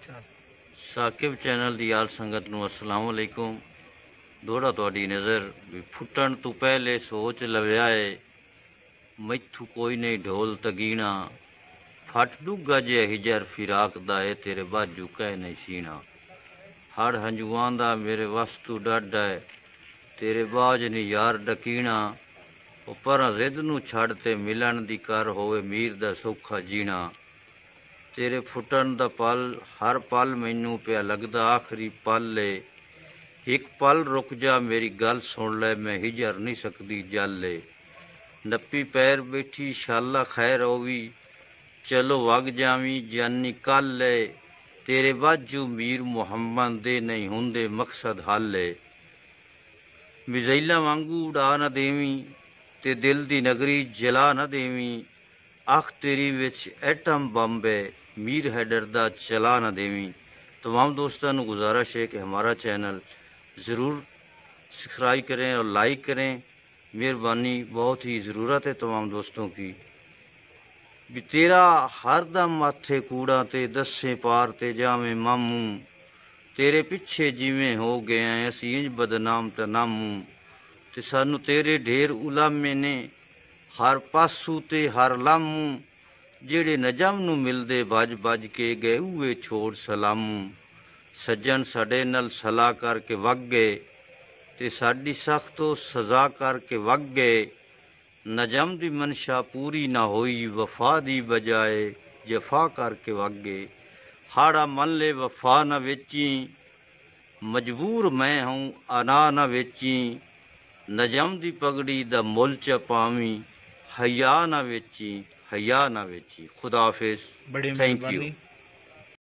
Saqib channel की यार संगत नूं अस्सलाम वालेकुम। दोहरा तुहाडी नज़र भी फुटण तो पहले सोच लव्या है, मैथू कोई नहीं ढोल तगीना। फट डुगा जे हिजर फिराक दा है, तेरे बाजू कह नहीं सीना। हड़ हंजुआं दा मेरे वस्तु डाडा है, तेरे बाज नहीं यार डकीना। ओ पर जिद नूं छड़ ते मिलन दी कर होवे मीर दा सौखा जीना। तेरे फुटण दा पल हर पल मैनू पिया लगदा आखिरी पल है। एक पल रुक जा मेरी गल सुन ले, मैं हिजर नहीं सकदी जल ले। नप्पी पैर बैठी शाला खैर होवी, चलो वग जावी जानी कल ले। तेरे बाजू मीर मुहम्मद दे नहीं हुंदे मकसद हल है। मिज़ैला वांगू उड़ा न देवी, ते दिल दी नगरी जला न देवी। अख तेरी विच एटम बम है, मीर हैडर दा चला न देवी। तमाम दोस्तों को गुजारिश है कि हमारा चैनल ज़रूर सब्सक्राइब करें और लाइक करें। मेहरबानी बहुत ही ज़रूरत है तमाम दोस्तों की। भी तेरा हर दम माथे कूड़ा ते दस्से पार ते जावे मामू। तेरे पिछे जिमें हो गए हैं असी इंज बदनाम ते नामू। ते सानू तेरे ढेर उलामे ने हर पासू ते हर लामू। जेड़े नजम नू मिलदे भज भज के गए हुए छोड़ सलामू। सज्जन साडे नाल सलाह करके वग गए, ते साडी सख्त तो सजा करके वग गए। नजम दी मनशा पूरी ना होई, वफा दी बजाए जफा करके वग गए। हाड़ा मन ले वफा न वेची, मजबूर मैं हूँ अना न वेची। नजम दी पगड़ी दा मुल च पावी, हया न वेची हया न वेची। खुदा हाफिज। बड़ी थैंक यू। मेहरबानी।